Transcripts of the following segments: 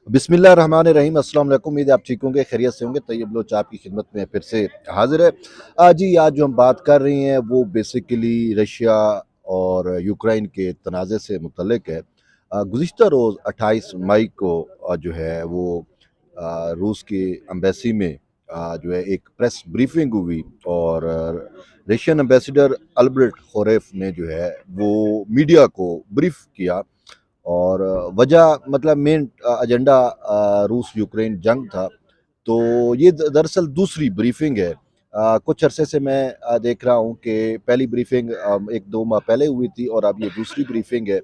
बिस्मिल्लाहिर्रहमानिर्रहीम। अस्सलाम वालेकुम। उम्मीद है आप ठीक होंगे, खैरियत से होंगे। तैयब लोच आपकी खिदमत में फिर से हाजिर है। आज जो हम बात कर रही हैं वो बेसिकली रशिया और यूक्रेन के तनाज़े से मुतल्लिक है। गुज़िश्ता रोज़ 28 मई को जो है वो रूस की एम्बेसी में जो है एक प्रेस ब्रीफिंग हुई और रशियन एम्बेसडर अल्बर्ट खोरेफ ने जो है वो मीडिया को ब्रीफ किया। और वजह मतलब मेन एजेंडा रूस यूक्रेन जंग था। तो ये दरअसल दूसरी ब्रीफिंग है। कुछ अरसे से मैं देख रहा हूँ कि पहली ब्रीफिंग एक दो माह पहले हुई थी और अब ये दूसरी ब्रीफिंग है।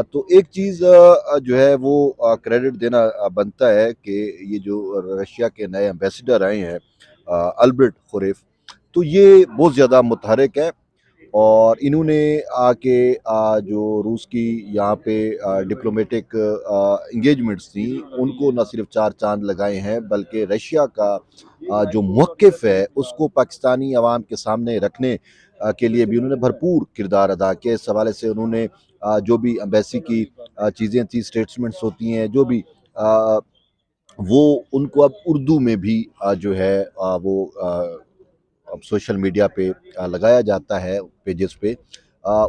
तो एक चीज़ जो है वो क्रेडिट देना बनता है कि ये जो रशिया के नए एम्बेसडर आए हैं अल्बर्ट खुरेफ, तो ये बहुत ज़्यादा मुतहरक है। और इन्होंने आके जो रूस की यहाँ पे डिप्लोमेटिक इंगेजमेंट्स थी उनको न सिर्फ चार चांद लगाए हैं, बल्कि रशिया का जो मौक़िफ़ है उसको पाकिस्तानी अवाम के सामने रखने के लिए भी उन्होंने भरपूर किरदार अदा किया। इस हवाले से उन्होंने जो भी एम्बेसी की चीज़ें थी, स्टेटमेंट्स होती हैं जो भी, वो उनको अब उर्दू में भी जो है वो अब सोशल मीडिया पे लगाया जाता है पेजेस पे।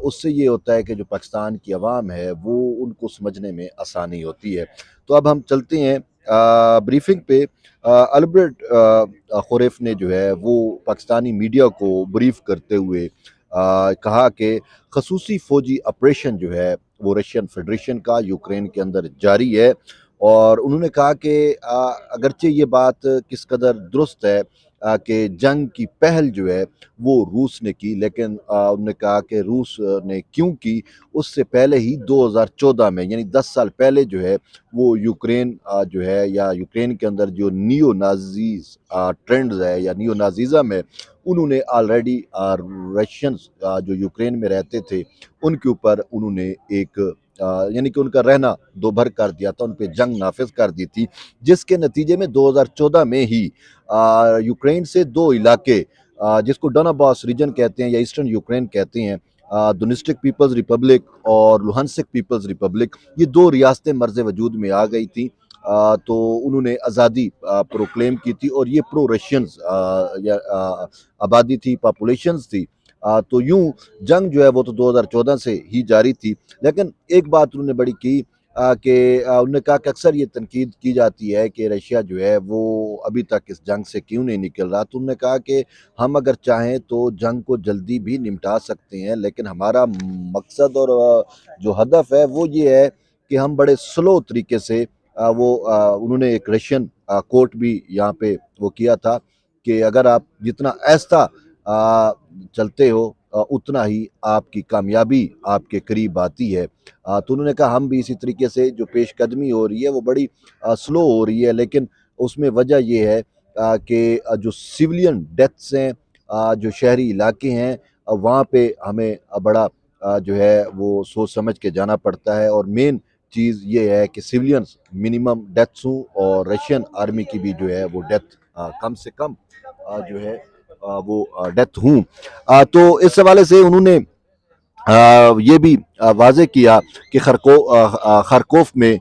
उससे ये होता है कि जो पाकिस्तान की आवाम है वो उनको समझने में आसानी होती है। तो अब हम चलते हैं ब्रीफिंग पे। अल्बर्ट खुरेफ ने जो है वो पाकिस्तानी मीडिया को ब्रीफ करते हुए कहा कि खसूसी फ़ौजी ऑपरेशन जो है वो रशियन फेडरेशन का यूक्रेन के अंदर जारी है। और उन्होंने कहा कि अगरचे ये बात किस कदर दुरुस्त है कि जंग की पहल जो है वो रूस ने की, लेकिन उन्होंने कहा कि रूस ने क्यों की, उससे पहले ही 2014 में यानी 10 साल पहले जो है वो यूक्रेन जो है या यूक्रेन के अंदर जो नियो नाजीज ट्रेंड्स है या नियो नाजीज़म है, उन्होंने ऑलरेडी रशियंस जो यूक्रेन में रहते थे उनके ऊपर उन्होंने एक यानी कि उनका रहना दोभर कर दिया था, उन पे जंग नाफिज कर दी थी, जिसके नतीजे में 2014 में ही यूक्रेन से दो इलाके जिसको डोनाबास रीजन कहते हैं या ईस्टर्न यूक्रेन कहते हैं, दोनेस्टिक पीपल्स रिपब्लिक और लुहानसिक पीपल्स रिपब्लिक, ये दो रियासतें मर्ज वजूद में आ गई थी। तो उन्होंने आज़ादी प्रोक्लेम की थी और ये प्रो रशियंस या आबादी थी, पॉपुलेशंस थी। तो यूं जंग जो है वो तो 2014 से ही जारी थी। लेकिन एक बात उन्होंने बड़ी की कि उन्होंने कहा कि अक्सर ये तनकीद की जाती है कि रशिया जो है वो अभी तक इस जंग से क्यों नहीं निकल रहा। तो उन्होंने कहा कि हम अगर चाहें तो जंग को जल्दी भी निपटा सकते हैं, लेकिन हमारा मकसद और जो हदफ है वो ये है कि हम बड़े स्लो तरीके से उन्होंने एक रशियन कोट भी यहाँ पे वो किया था कि अगर आप जितना आहिस्ता चलते हो उतना ही आपकी कामयाबी आपके करीब आती है। तो उन्होंने कहा हम भी इसी तरीके से जो पेशकदमी हो रही है वो बड़ी स्लो हो रही है, लेकिन उसमें वजह ये है कि जो सिविलियन डेथ्स हैं, जो शहरी इलाके हैं, वहाँ पे हमें बड़ा जो है वो सोच समझ के जाना पड़ता है। और मेन चीज़ ये है कि सिविलियंस मिनिमम डेथ्स हों और रशियन आर्मी की भी जो है वो डेथ कम से कम जो है वो डेथ हूँ। तो इस हवाले से उन्होंने ये भी वाज़ेह किया कि खरकोफ में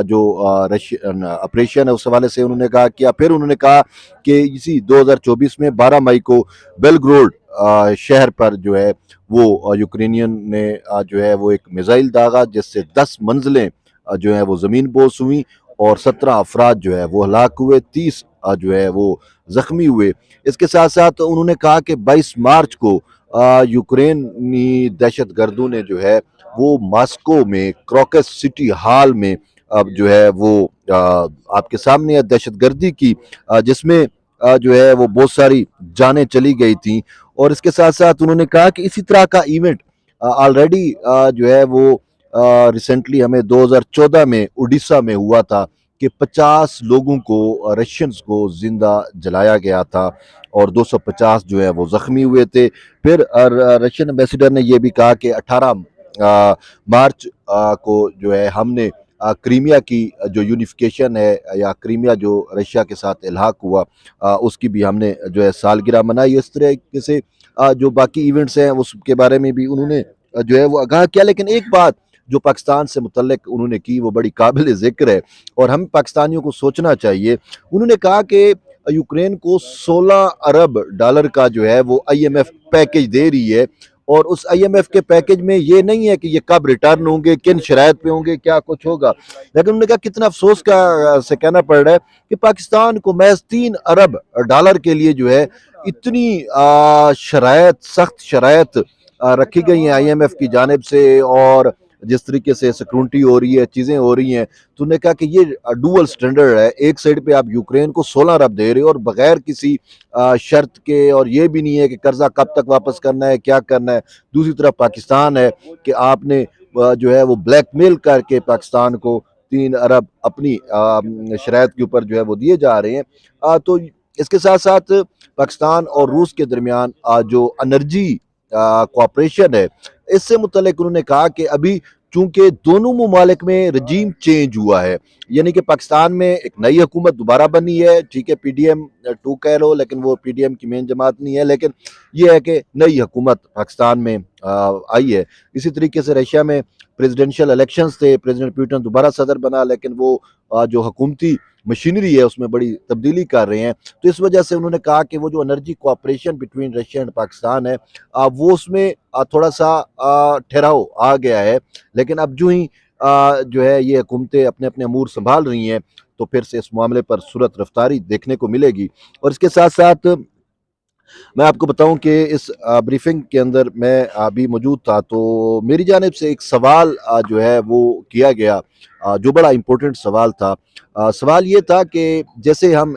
जो रशियन ऑपरेशन है उस हवाले से उन्होंने कहा किया। फिर उन्होंने कहा कि इसी 2024 में 12 मई को बेलग्रोड शहर पर जो है वो यूक्रेनियन ने जो है वो एक मिसाइल दागा, जिससे 10 मंजिलें जो है वो ज़मीन बोस हुई और 17 अफराद जो है वो हलाक हुए, 30 जो है वो ज़ख्मी हुए। इसके साथ साथ उन्होंने कहा कि 22 मार्च को यूक्रेनी दहशत गर्दों ने जो है वो मॉस्को में क्रोकस सिटी हॉल में अब जो है वो आपके सामने है दहशत गर्दी की, जिसमें जो है वो बहुत सारी जानें चली गई थी। और इसके साथ साथ उन्होंने कहा कि इसी तरह का इवेंट ऑलरेडी जो है वो रिसेंटली हमें 2014 में उड़ीसा में हुआ था कि 50 लोगों को रशियंस को जिंदा जलाया गया था और 250 जो है वो ज़ख्मी हुए थे। फिर रशियन एम्बेसडर ने यह भी कहा कि 18 मार्च को जो है हमने क्रीमिया की जो यूनिफिकेशन है या क्रीमिया जो रशिया के साथ इल्हाक हुआ उसकी भी हमने जो है सालगिरह मनाई। इस तरह से जो बाकी इवेंट्स हैं उसके बारे में भी उन्होंने जो है वो आगाह किया। लेकिन एक बात جو پاکستان سے متعلق انہوں نے کی وہ بڑی قابل ذکر ہے اور ہم پاکستانیوں کو سوچنا چاہیے۔ انہوں نے کہا کہ یوکرین کو 16 ارب ڈالر کا جو ہے وہ آئی ایم ایف پیکج دے رہی ہے، اور اس آئی ایم ایف کے پیکج میں یہ نہیں ہے کہ یہ کب ریٹرن ہوں گے، کن شرائط پہ ہوں گے، کیا کچھ ہوگا، لیکن انہوں نے کہا کتنا افسوس سے کہنا پڑ رہا ہے کہ پاکستان کو محض 3 ارب ڈالر کے لیے جو ہے اتنی شرائط، سخت شرائط رکھی گئی ہیں آئی ایم ایف کی جانب سے، اور جس طریقے سے سیکورٹی ہو رہی ہے، چیزیں ہو رہی ہیں، تو انہوں نے کہا کہ یہ ڈوئل سٹینڈرڈ ہے۔ ایک سائڈ پہ آپ یوکرین کو 16 ارب دے رہے ہو اور بغیر کسی شرط کے، اور یہ بھی نہیں ہے کہ قرضہ کب تک واپس کرنا ہے، کیا کرنا ہے۔ دوسری طرف پاکستان ہے کہ آپ نے جو ہے وہ بلیک میل کر کے پاکستان کو 3 ارب اپنی شرائط کے اوپر جو ہے وہ دیے جا رہے ہیں۔ تو اس کے ساتھ ساتھ پاکستان اور روس کے درمیان جو انرجی کوآپریشن ہے، اس سے متعلق انہوں نے کہا کہ ابھی چونکہ دونوں ممالک میں رجیم چینج ہوا ہے، یعنی کہ پاکستان میں ایک نئی حکومت دوبارہ بنی ہے، ٹھیک ہے، پی ڈی ایم 2 کہہ لو، لیکن وہ پی ڈی ایم کی مین جماعت نہیں ہے، لیکن یہ ہے کہ نئی حکومت پاکستان میں آئی ہے۔ اسی طریقے سے رشیا میں پریزیڈنشل الیکشنز تھے، پریزیڈنٹ پیوٹن دوبارہ صدر بنا، لیکن وہ جو حکومتی مشینری ہے اس میں بڑی تبدیلی کر رہے ہیں۔ تو اس وجہ سے انہوں نے کہا کہ وہ جو energy cooperation between Russia and Pakistan ہے، وہ اس میں تھوڑا سا ٹھہراؤ آ گیا ہے، لیکن اب جو ہی جو ہے یہ حکومتیں اپنے اپنے امور سنبھال رہی ہیں تو پھر سے اس معاملے پر صورت رفتاری دیکھنے کو ملے گی۔ اور اس کے ساتھ ساتھ میں آپ کو بتاؤں کہ اس بریفنگ کے اندر میں بھی موجود تھا، تو میری جانب سے ایک سوال جو ہے وہ کیا گیا، جو بڑا امپورٹنٹ سوال تھا۔ سوال یہ تھا کہ جیسے ہم